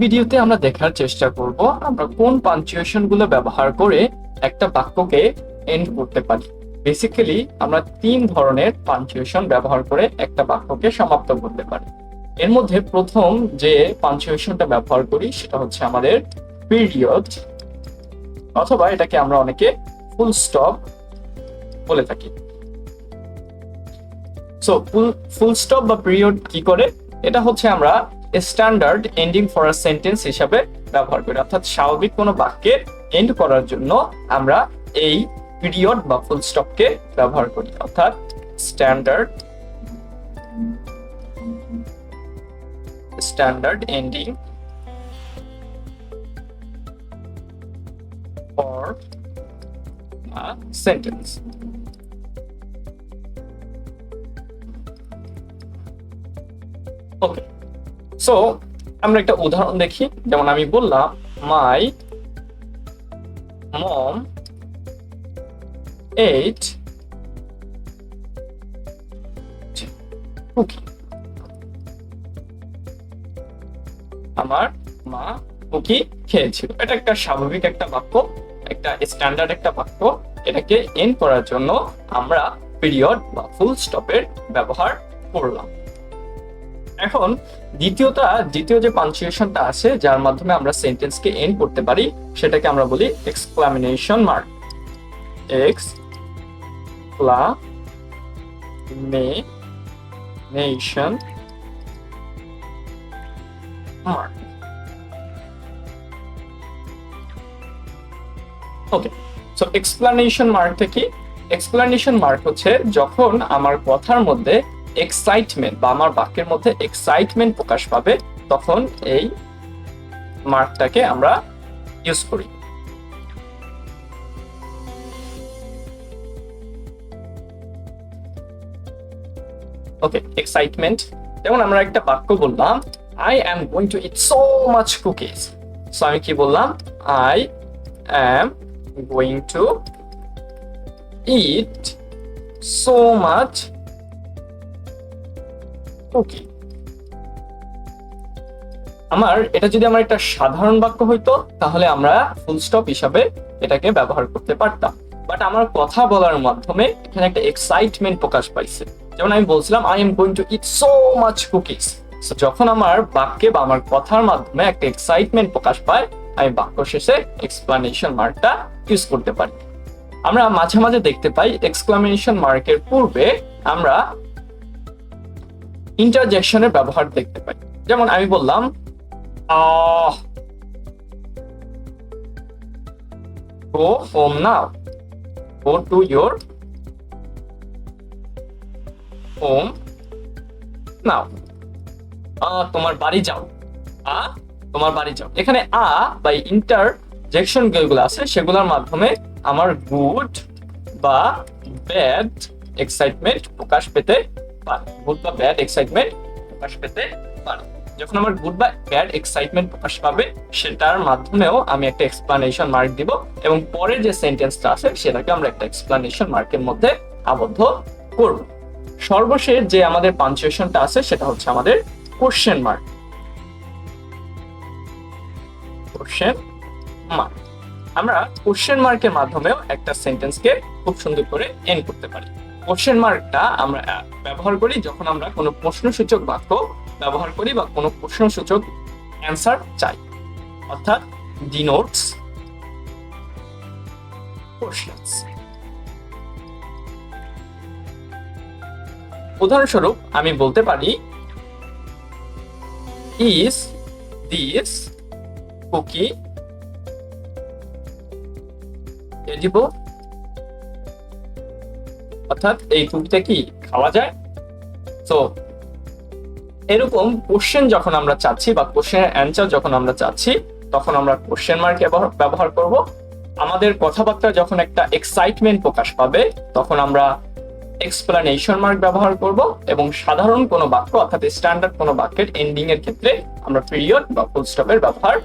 ভিডিওতে আমরা দেখার চেষ্টা করব আমরা কোন পাঞ্চুয়েশন গুলো ব্যবহার করে একটা বাক্যকে এন্ড করতে পারি। বেসিক্যালি আমরা তিন ধরনের পাঞ্চুয়েশন ব্যবহার করে একটা বাক্যকে সমাপ্ত করতে পারি। এর মধ্যে প্রথম যে পাঞ্চুয়েশনটা ব্যবহার করি সেটা হচ্ছে আমাদের পিরিয়ড, অথবা এটাকে আমরা অনেকে ফুল স্টপ বলে থাকি। সো ফুল স্টপ বা পিরিয়ড কি করে? এটা হচ্ছে আমরা standard ending for a sentence হিসাবে ব্যবহার করি, অর্থাৎ স্বাভাবিক কোনো বাক্যে এন্ড করার জন্য আমরা এই পিরিয়ড বা ফুল স্টপকে ব্যবহার করি, অর্থাৎ standard ending for a sentence. Okay, so আমরা একটা উদাহরণ দেখি। যেমন আমি বললাম মাই মম ate cookie। আমার মা কুকি খেয়েছিল। এটা একটা স্বাভাবিক একটা বাক্য, একটা স্ট্যান্ডার্ড একটা বাক্য। এটাকে এন্ড করার জন্য আমরা পিরিয়ড বা ফুল স্টপের ব্যবহার করলাম। এখন দ্বিতীয় যে পাঞ্চুয়েশনটা আছে যার মাধ্যমে আমরা সেন্টেন্সকে এন্ড করতে পারি সেটাকে আমরা বলি exclamation mark. Exclamation mark. Okay, so explanation মার্কটা কি? এক্সপ্লানেশন মার্ক হচ্ছে যখন আমার কথার মধ্যে এক্সাইটমেন্ট বা আমার বাক্যের মধ্যে এক্সাইটমেন্ট প্রকাশ পাবে তখন এই মার্কটাকে আমরা ইউজ করি। Okay, excitement. যেমন আমরা একটা বাক্য বললাম I am going to eat so much cookies. So আমি কি বললাম? I am going to eat so much cookie. এটা যদি আমার একটা সাধারণ বাক্য হইতো তাহলে আমরা ফুল স্টপ হিসাবে এটাকে ব্যবহার করতে পারতাম, বাট আমার কথা বলার মাধ্যমে এখানে একটা এক্সাইটমেন্ট প্রকাশ পাইছে। যেমন আমি বলছিলাম I am going to eat so much cookies. যখন আমার বাক্যে বা আমার কথার মাধ্যমে একটা এক্সাইটমেন্ট প্রকাশ পায় আমি বাক্য শেষে এক্সপ্লানেশন মার্কটা ইউজ করতে পারি। আমরা মাঝে মাঝে দেখতে পাই এক্সক্লামেশন মার্কের পূর্বে আমরা ইন্টারজেকশনের ব্যবহার দেখতে পাই। যেমন আমি বললাম go home now, go to your home now, তোমার বাড়ি যাও, তোমার বাড়ি যাও। এখানে বা ইন্টারজেকশন যেগুলো আছে সেগুলোর মাধ্যমে আমার গুড বা ব্যাড এক্সাইটমেন্ট প্রকাশ পেতে পারে। গুড বা ব্যাড এক্সাইটমেন্ট প্রকাশ পেতে পারে। যখন আমার গুড বা ব্যাড এক্সাইটমেন্ট প্রকাশ পাবে সেটার মাধ্যমেও আমি একটা এক্সপ্লানেশন মার্ক দিব এবং পরের যে সেন্টেন্সটা আছে সেটাকে আমরা একটা এক্সপ্লানেশন মার্কের মধ্যে আবদ্ধ করব। সর্বশেষ যে আমাদের পাঞ্চুয়েশনটা আছে সেটা হচ্ছে আমাদের কোশ্চেন মার্ক। কোশ্চেন মার্ক, আমরা কোশ্চেন মার্কের মাধ্যমেও একটা সেন্টেন্সকে খুব সুন্দর করে এন্ড করতে পারি। কোশ্চেন মার্কটা আমরা ব্যবহার করি যখন আমরা কোনো প্রশ্নসূচক বাক্য ব্যবহার করি বা কোনো প্রশ্নসূচক অ্যান্সার চাই, অর্থাৎ ডিনোটস কোশ্চেনস। উদাহরণস্বরূপ আমি বলতে পারি ইজ দিস কুকি এডিবল, অর্থাৎ এই কুকিটা কি খাওয়া যায়? তো এরকম কোশ্চেন যখন আমরা চাচ্ছি বা কোশ্চেনের অ্যান্সার যখন আমরা চাচ্ছি তখন আমরা কোশ্চেন মার্ক ব্যবহার করব। আমাদের কথাবার্তা যখন একটা এক্সাইটমেন্ট প্রকাশ পাবে তখন আমরা এক্সপ্লানেশন মার্ক ব্যবহার করব এবং সাধারণ কোনো বাক্য অর্থাৎ স্ট্যান্ডার্ড কোনো বাক্যের এন্ডিং এর ক্ষেত্রে আমরা পিরিয়ড বা ফুল স্টপের ব্যবহার